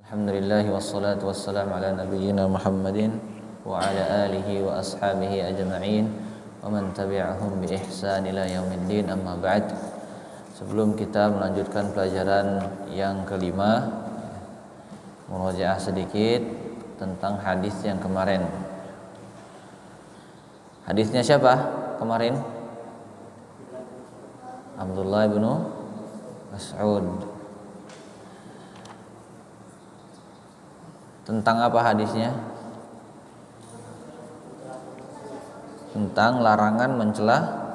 Alhamdulillah wassalatu wassalamu ala nabiyyina Muhammadin wa ala alihi wa ashabihi ajma'in wa man tabi'ahum bi ihsan ila yaumiddin, amma ba'd. Sebelum kita melanjutkan pelajaran yang kelima, murajaah sedikit tentang hadis yang kemarin. Hadisnya siapa kemarin? Abdullah bin Mas'ud. Tentang apa hadisnya? Tentang larangan mencela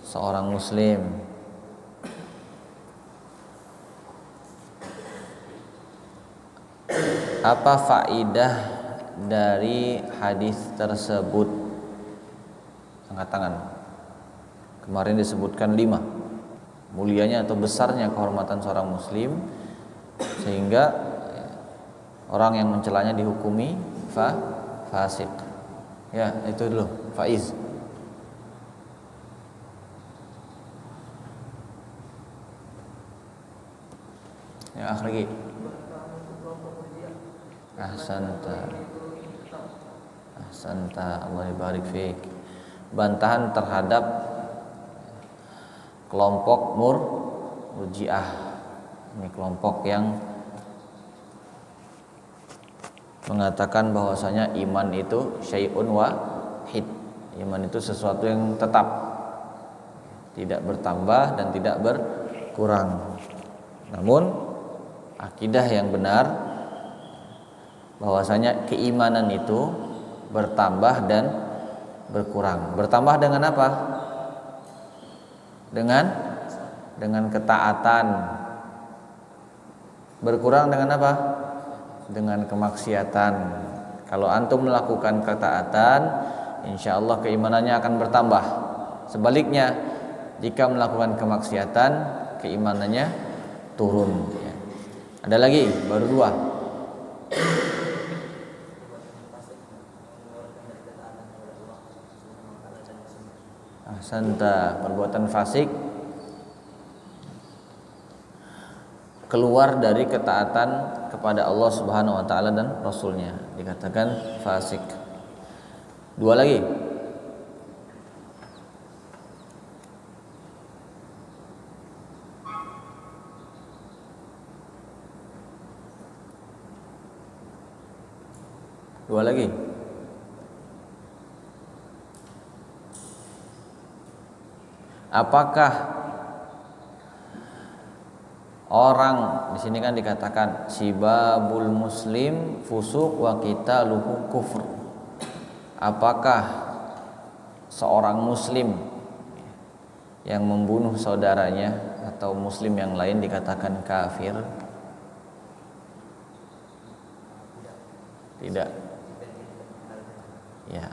seorang muslim. Apa faedah dari hadis tersebut? Angkat tangan. Kemarin disebutkan 5. Mulianya atau besarnya kehormatan seorang muslim sehingga orang yang mencelanya dihukumi fasik. Ya, itu dulu, faiz. Yang lagi. Ahsanta, Allah barik fiik. Bantahan terhadap kelompok Murji'ah. Ini kelompok yang mengatakan bahwasanya iman itu syai'un wahid. Iman itu sesuatu yang tetap, tidak bertambah dan tidak berkurang. Namun akidah yang benar bahwasanya keimanan itu bertambah dan berkurang. Bertambah dengan apa? Dengan ketaatan. Berkurang dengan apa? Dengan kemaksiatan. Kalau antum melakukan ketaatan, insyaallah keimanannya akan bertambah. Sebaliknya, jika melakukan kemaksiatan, keimanannya turun. Ada lagi, baru 2. Ahsanta, perbuatan fasik keluar dari ketaatan kepada Allah Subhanahu wa taala dan Rasulnya, dikatakan fasik. 2 lagi. Apakah orang di sini kan dikatakan sibabul muslim fusuq wa qitaluhu kufur. Apakah seorang muslim yang membunuh saudaranya atau muslim yang lain dikatakan kafir? Tidak. Ya,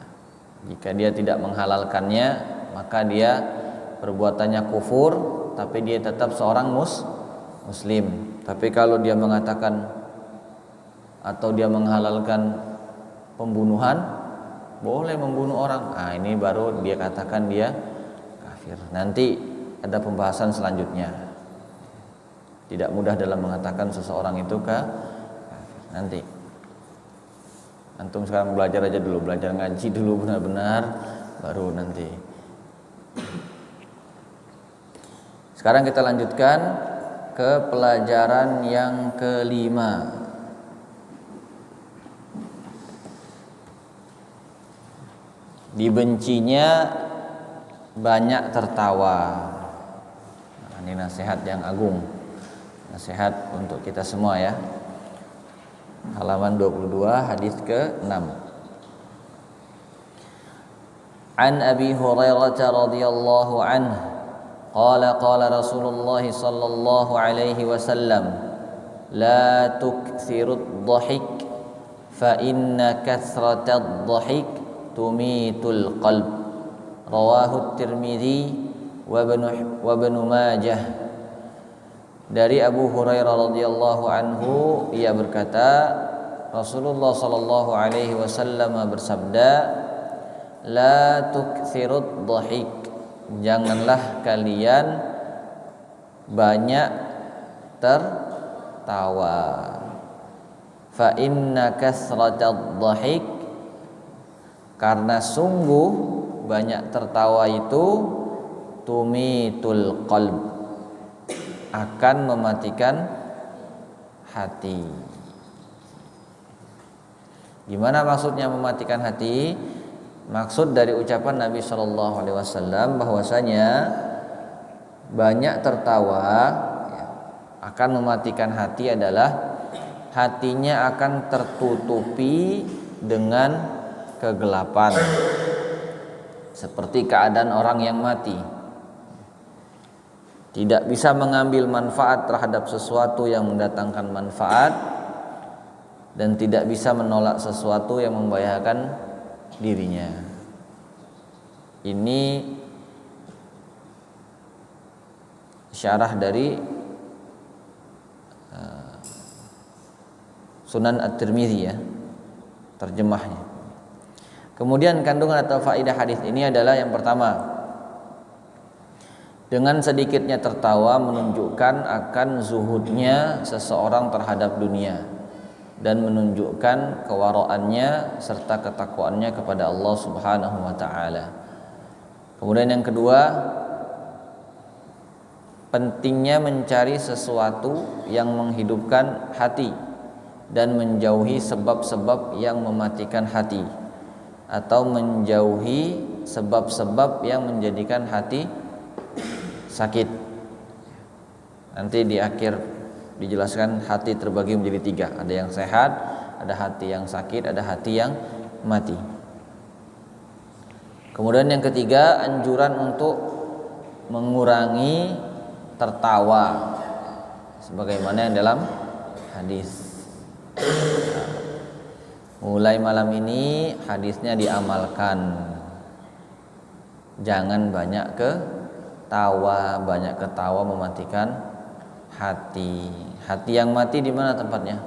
jika dia tidak menghalalkannya, maka dia perbuatannya kufur, tapi dia tetap seorang muslim. Tapi kalau dia mengatakan atau dia menghalalkan pembunuhan, boleh membunuh orang, ini baru dia katakan dia kafir. Nanti ada pembahasan selanjutnya. Tidak mudah dalam mengatakan seseorang itu kafir. Nanti antum sekarang belajar aja dulu, belajar ngaji dulu benar-benar, baru nanti. Sekarang kita lanjutkan ke pelajaran yang kelima. Dibencinya banyak tertawa. Ini nasihat yang agung, nasihat untuk kita semua ya. Halaman 22, hadis ke-6. An Abi Hurairah radhiyallahu anhu qala Rasulullah sallallahu alaihi wasallam la tukthirud dhahik fa inna kathratad dhahik tumitul qalb. Rawahu Tirmidzi wa Ibnu Majah. Dari Abu Hurairah radhiyallahu anhu, ia berkata, Rasulullah sallallahu alaihi wasallam bersabda, la tukthirud dhahik, janganlah kalian banyak tertawa. fa inna kasratad dhahik, karena sungguh banyak tertawa itu tumitul qalb, akan mematikan hati. Gimana maksudnya mematikan hati? Maksud dari ucapan Nabi Shallallahu Alaihi Wasallam bahwasanya banyak tertawa akan mematikan hati adalah hatinya akan tertutupi dengan kegelapan, seperti keadaan orang yang mati, tidak bisa mengambil manfaat terhadap sesuatu yang mendatangkan manfaat, dan tidak bisa menolak sesuatu yang membahayakan dirinya. Ini syarah dari Sunan At-Tirmidzi ya, terjemahnya. Kemudian kandungan atau faedah hadis ini adalah yang pertama, dengan sedikitnya tertawa menunjukkan akan zuhudnya seseorang terhadap dunia dan menunjukkan kewaraannya serta ketakwaannya kepada Allah Subhanahu wa taala. Kemudian yang kedua, pentingnya mencari sesuatu yang menghidupkan hati dan menjauhi sebab-sebab yang mematikan hati, atau menjauhi sebab-sebab yang menjadikan hati sakit. Nanti di akhir dijelaskan hati terbagi menjadi 3, ada yang sehat, ada hati yang sakit, ada hati yang mati. Kemudian yang ketiga, anjuran untuk mengurangi tertawa sebagaimana yang dalam hadis. Mulai malam ini hadisnya diamalkan, jangan banyak ketawa, banyak ketawa mematikan hati. Hati yang mati di mana tempatnya?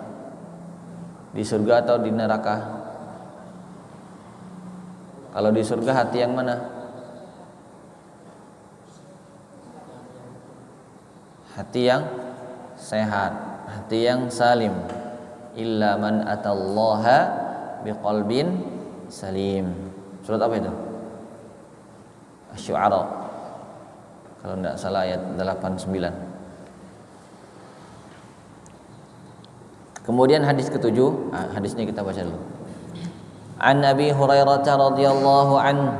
Di surga atau di neraka? Kalau di surga hati yang mana? Hati yang sehat, hati yang salim. Illa man atallaha biqalbin salim. Surat apa itu? Asy-Syu'ara. Kalau tidak salah ayat 89. Kemudian hadis ketujuh, hadis ini kita baca dulu. An Abi Hurairah radhiyallahu anhu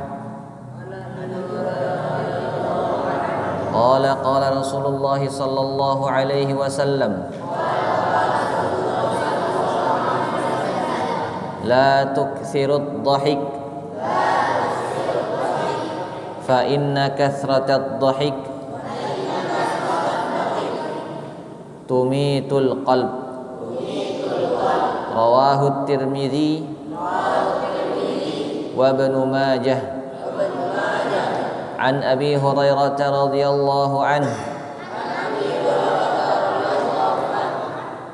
qala Rasulullah sallallahu alaihi wasallam la tukthirud dhahik fa inna kathratad dhahik tumitul qalb. Rawahu Tirmidzi wa Ibnu Majah an Abi Hurairah radhiyallahu anhu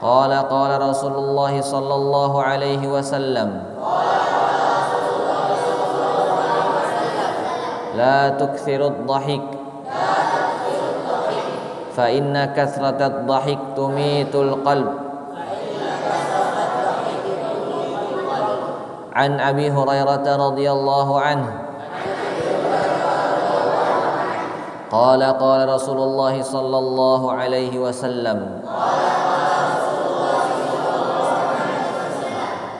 qala Rasulullah sallallahu alaihi wasallam la tukthirud dhahik fa inna kathratad dhahik tumitul qalb. An Abi Hurairah radhiyallahu anhu qala Rasulullah sallallahu alaihi wasallam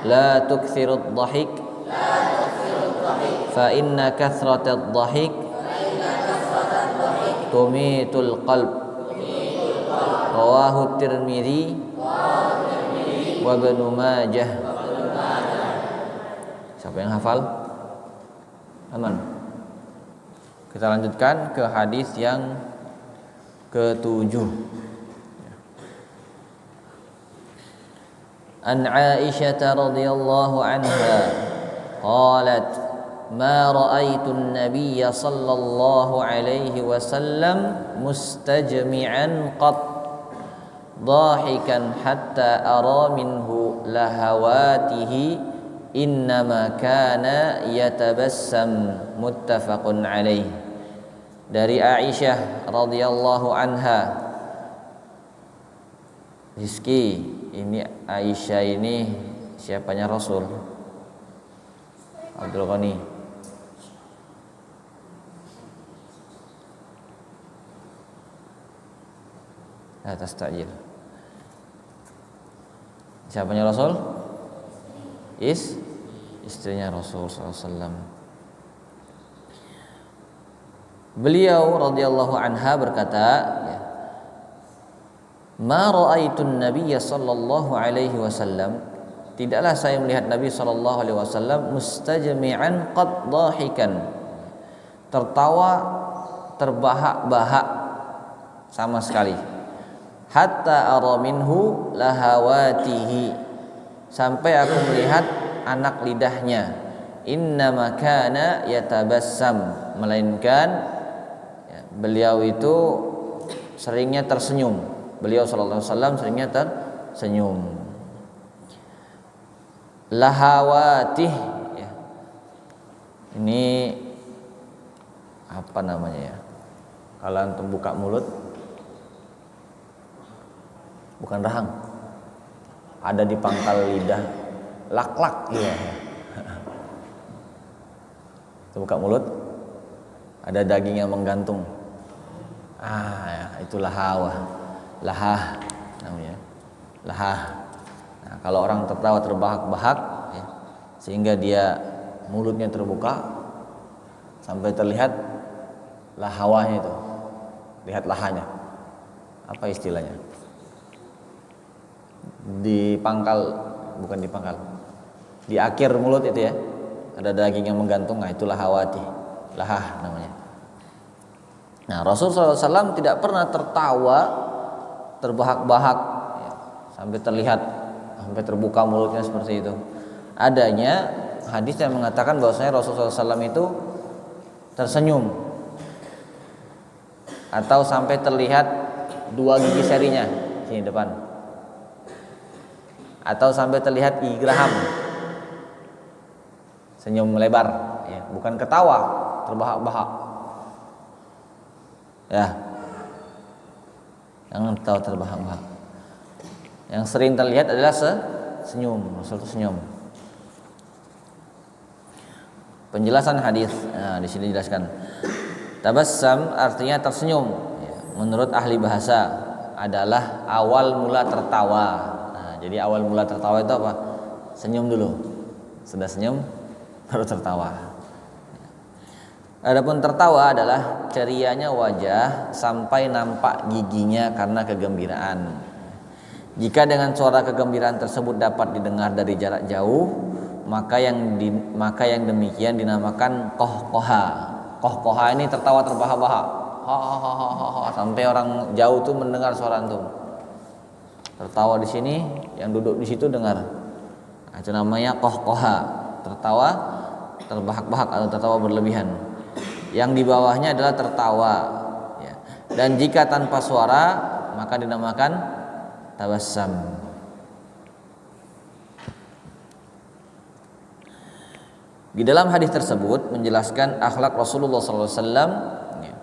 la tukthirud dhahik fa inna kathratad dhahik tumitul qalb. Rawahu Tirmidzi wa Ibnu Majah. Siapa yang hafal? Aman. Kita lanjutkan ke hadis yang ketujuh. An Aisyah radhiyallahu anha qalat ma ra'aitu an-nabiy sallallahu alaihi wasallam mustajmi'an qat dhahikan hatta ara minhu lahawatihi innama kana yatabassam. Muttafaqun alaih. Dari Aisyah radhiyallahu anha, rizki ini Aisyah ini siapanya Rasul? Abdul Ghani. Atas takjil. Siapanya Rasul? Istrinya Rasul sallallahu alaihi wasallam. Beliau radhiyallahu anha berkata, ya, ma ra'aitun nabiyya sallallahu alaihi wasallam, tidaklah saya melihat Nabi sallallahu alaihi wasallam mustajmi'an qad dhahikan, tertawa terbahak-bahak sama sekali, hatta ara minhu lahawatihi, sampai aku melihat anak lidahnya, innama kana yatabassam, melainkan ya, beliau itu seringnya tersenyum. Beliau sallallahu alaihi wasallam seringnya tersenyum. Lahawatih, ya. Ini apa namanya ya? Kalau antum buka mulut, bukan rahang, ada di pangkal lidah, lak-lak, ya. Buka mulut, ada daging yang menggantung. Ya, itulah lahah namanya, lahah. Nah, kalau orang tertawa terbahak-bahak, ya, sehingga dia mulutnya terbuka sampai terlihat lahawanya itu, lihat lahanya. Apa istilahnya? Di pangkal, bukan di pangkal, di akhir mulut itu ya, ada daging yang menggantung. Nah, itulah lahawati, lahah namanya. Nah, Rasulullah SAW tidak pernah tertawa terbahak-bahak, ya, sampai terlihat, sampai terbuka mulutnya seperti itu. Adanya hadis yang mengatakan bahwasanya Rasulullah SAW itu tersenyum atau sampai terlihat dua gigi serinya sini depan, atau sampai terlihat gigi geraham, senyum lebar, ya, bukan ketawa terbahak-bahak, ya, jangan ketawa terbahak-bahak. Yang sering terlihat adalah senyum, Rasul senyum. Penjelasan hadis, nah, di sini dijelaskan. Tabassam artinya tersenyum, ya, menurut ahli bahasa adalah awal mula tertawa. Nah, jadi awal mula tertawa itu apa? Senyum dulu. Sudah senyum baru tertawa. Adapun tertawa adalah cerianya wajah sampai nampak giginya karena kegembiraan. Jika dengan suara kegembiraan tersebut dapat didengar dari jarak jauh, maka yang demikian dinamakan qahqaha. Qahqaha ini tertawa terbahak-bahak, sampai orang jauh tuh mendengar suara antum. Tertawa di sini, yang duduk di situ dengar. Nah, itu namanya qahqaha, tertawa terbahak-bahak atau tertawa berlebihan. Yang di bawahnya adalah tertawa, ya. Dan jika tanpa suara maka dinamakan tabassam. Di dalam hadis tersebut menjelaskan akhlak Rasulullah SAW, ya,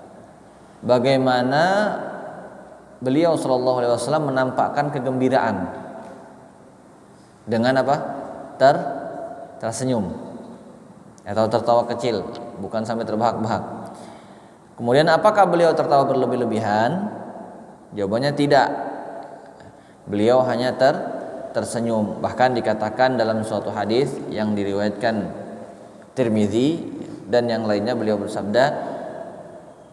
bagaimana beliau SAW menampakkan kegembiraan dengan apa? Tersenyum atau tertawa kecil, bukan sampai terbahak-bahak. Kemudian apakah beliau tertawa berlebih-lebihan? Jawabannya tidak. Beliau hanya tersenyum. Bahkan dikatakan dalam suatu hadis yang diriwayatkan Tirmizi dan yang lainnya, beliau bersabda,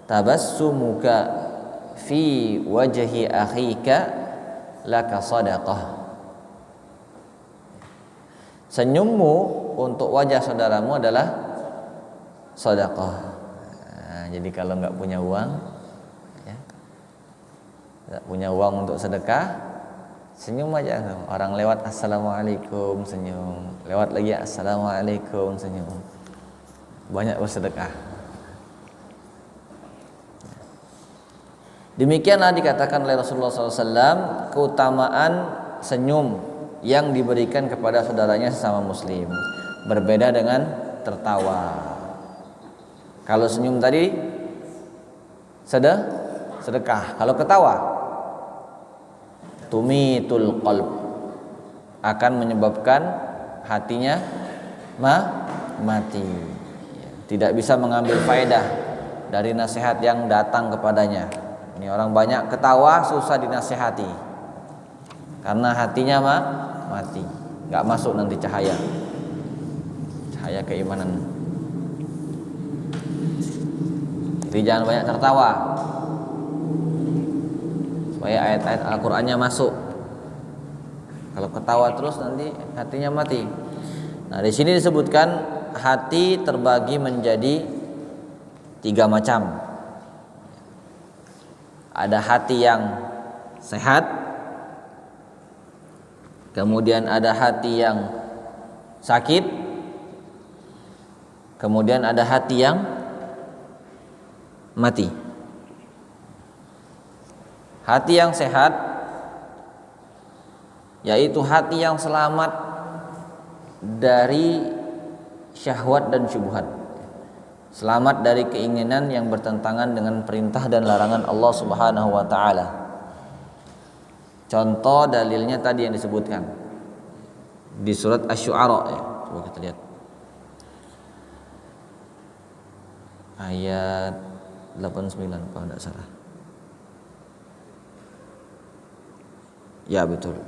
tabassumuka fi wajhi akhika laka sadaqah. Senyummu untuk wajah saudaramu adalah sedekah. Nah, jadi kalau nggak punya uang, ya, nggak punya uang untuk sedekah, senyum aja. Orang lewat assalamualaikum, senyum. Lewat lagi assalamualaikum, senyum. Banyak bersedekah. Demikianlah dikatakan oleh Rasulullah SAW keutamaan senyum yang diberikan kepada saudaranya sesama muslim, berbeda dengan tertawa. Kalau senyum tadi sedekah, kalau ketawa tumitul qalb, akan menyebabkan hatinya mati. Tidak bisa mengambil faedah dari nasihat yang datang kepadanya. Ini orang banyak ketawa susah dinasihati karena hatinya mati, nggak masuk nanti cahaya keimanan. Jadi jangan banyak tertawa supaya ayat-ayat Al-Qur'annya masuk. Kalau ketawa terus nanti hatinya mati. Nah, di sini disebutkan hati terbagi menjadi 3 macam. Ada hati yang sehat, kemudian ada hati yang sakit, kemudian ada hati yang mati. Hati yang sehat yaitu hati yang selamat dari syahwat dan syubhat, selamat dari keinginan yang bertentangan dengan perintah dan larangan Allah Subhanahu wa taala. Contoh dalilnya tadi yang disebutkan di surat Asy-Syu'ara ya. Coba kita lihat. Ayat 89 kalau tidak salah. Ya betul.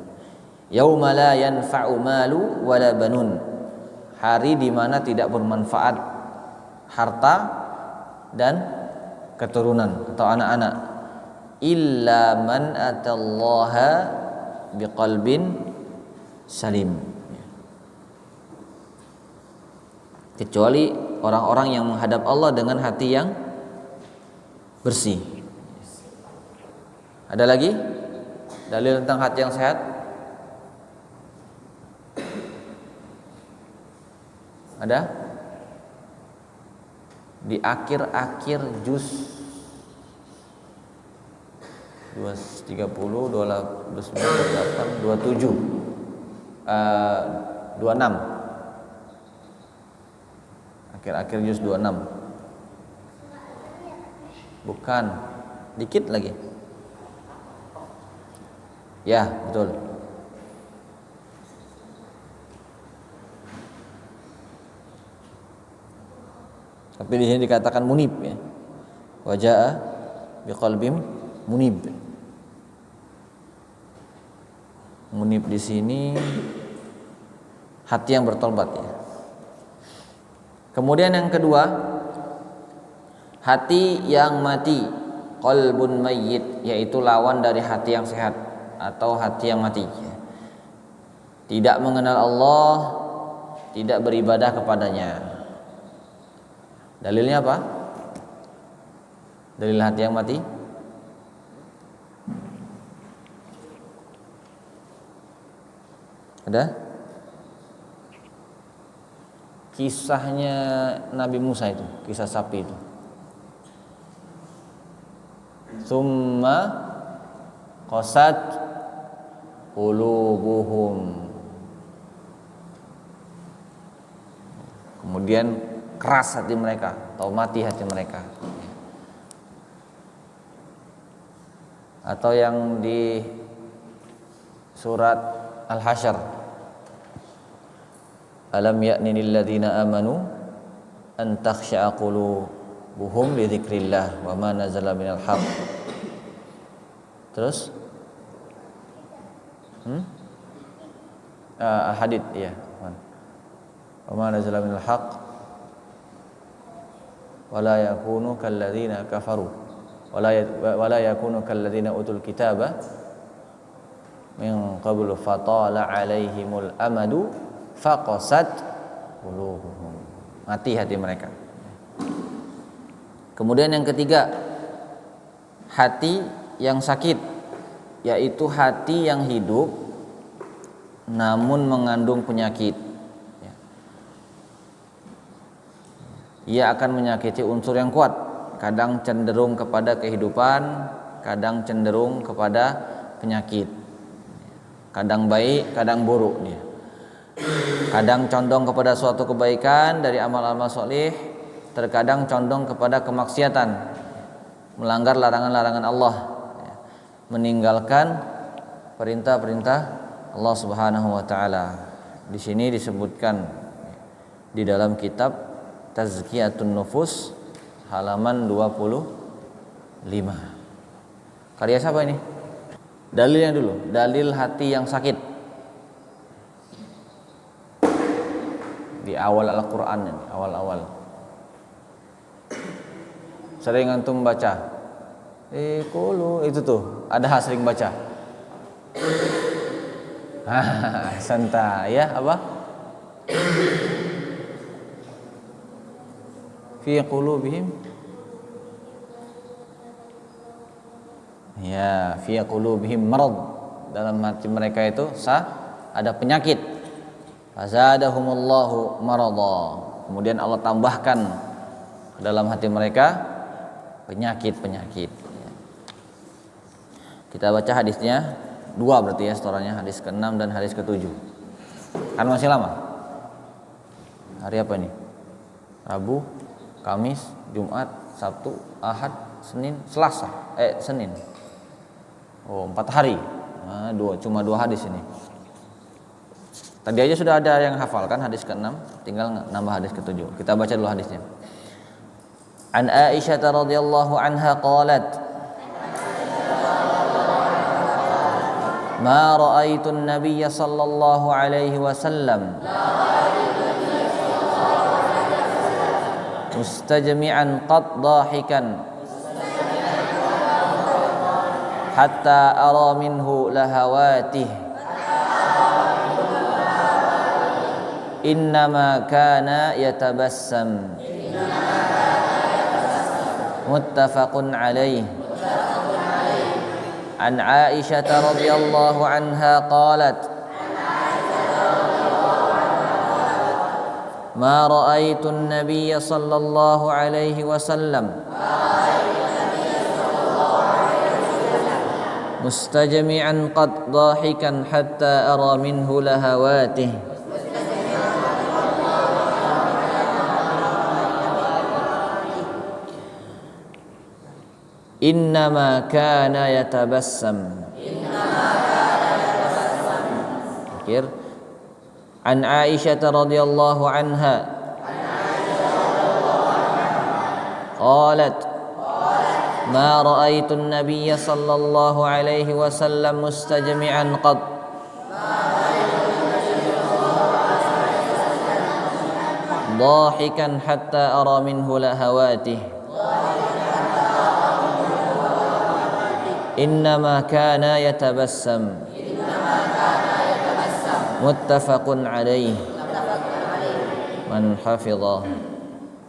Yauma la yanfa'u malu wala banun. Hari di mana tidak bermanfaat harta dan keturunan atau anak-anak. Illa man atallaha biqalbin salim. Kecuali orang-orang yang menghadap Allah dengan hati yang bersih. Ada lagi dalil tentang hati yang sehat? Ada? Di akhir-akhir juz 230, 29, 28, 27, 26. Akhir-akhir juz 26. Bukan, dikit lagi. Ya, betul. Tapi di sini dikatakan munib ya. Waja'a biqalbim munib. Munib di sini hati yang bertobat ya. Kemudian yang kedua, hati yang mati, qalbun mayyit, yaitu lawan dari hati yang sehat atau hati yang mati. Tidak mengenal Allah, tidak beribadah kepadanya. Dalilnya apa? Dalil hati yang mati? Ada? Kisahnya Nabi Musa itu, kisah sapi itu. Summa qasat qulubuhum. Kemudian keras hati mereka atau mati hati mereka. Atau yang di surat Al-Hasyr, alam ya'ni lil ladzina amanu an takhsha'a qulubuhum li dzikrillah wa ma nazala minal haqq. Terus Al-Hadid ya. Wa ma nazala minal haqq wa la yakunu kal ladzina kafaru wa la yakunu kal ladzina utul kitaba min qablu fatala alaihimul amadu faqasat qulubuhum. Mati hati mereka. Kemudian yang ketiga, hati yang sakit, yaitu hati yang hidup namun mengandung penyakit. Ia akan menyakiti unsur yang kuat, kadang cenderung kepada kehidupan, kadang cenderung kepada penyakit. Kadang baik, kadang buruk dia. Kadang condong kepada suatu kebaikan dari amal-amal soleh, terkadang condong kepada kemaksiatan, melanggar larangan-larangan Allah, meninggalkan perintah-perintah Allah Subhanahu wa taala. Di sini disebutkan di dalam kitab Tazkiyatun Nufus halaman 25. Karya siapa ini? Dalilnya dulu, dalil hati yang sakit. Di awal Al-Qur'an ini, awal-awal. Sering antum baca. Itu tuh, ada sering baca. Santai ya, apa? Fi qulubihim. Ya, fi qulubihim marad. Dalam hati mereka itu ada penyakit. Fazadahumullahu marada. Kemudian Allah tambahkan ke dalam hati mereka penyakit-penyakit. Kita baca hadisnya 2 berarti ya setorannya, hadis ke-6 dan hadis ke-7. Kan masih lama. Hari apa ini? Rabu, Kamis, Jumat, Sabtu, Ahad, Senin, Selasa. Senin. 4 hari. Cuma 2 hadis ini. Tadi aja sudah ada yang hafal kan hadis ke-6, tinggal nambah hadis ke-7. Kita baca dulu hadisnya. An Aisyah radhiyallahu anha qalat: Ma ra'aitu an-nabiy sallallahu alaihi wasallam mustajmi'an qad dahikan hatta ara minhu lahawatih innama kana yatabassam muttafaqun alaih. An Aisyah radhiyallahu anha qalat Ma ra'aitu an-nabiy sallallahu alaihi wasallam mustajmi'an qad dahikan hatta ara minhu lahawatih innama kana yatabassam. Akhir. An Aisyah radhiyallahu anha qalat ma ra'aitu an-nabiy sallallahu alaihi wasallam mustajmi'an qad dahikan hatta ara minhu lahawatih innama kana yatabassam muttafaqun alaih. Man hafidha.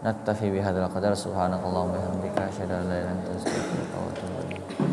Naktafi bihadzal qadar. Subhanakallahumma wa bihamdika asyhadu an la ilaha illa anta astaghfiruka wa atubu ilaik.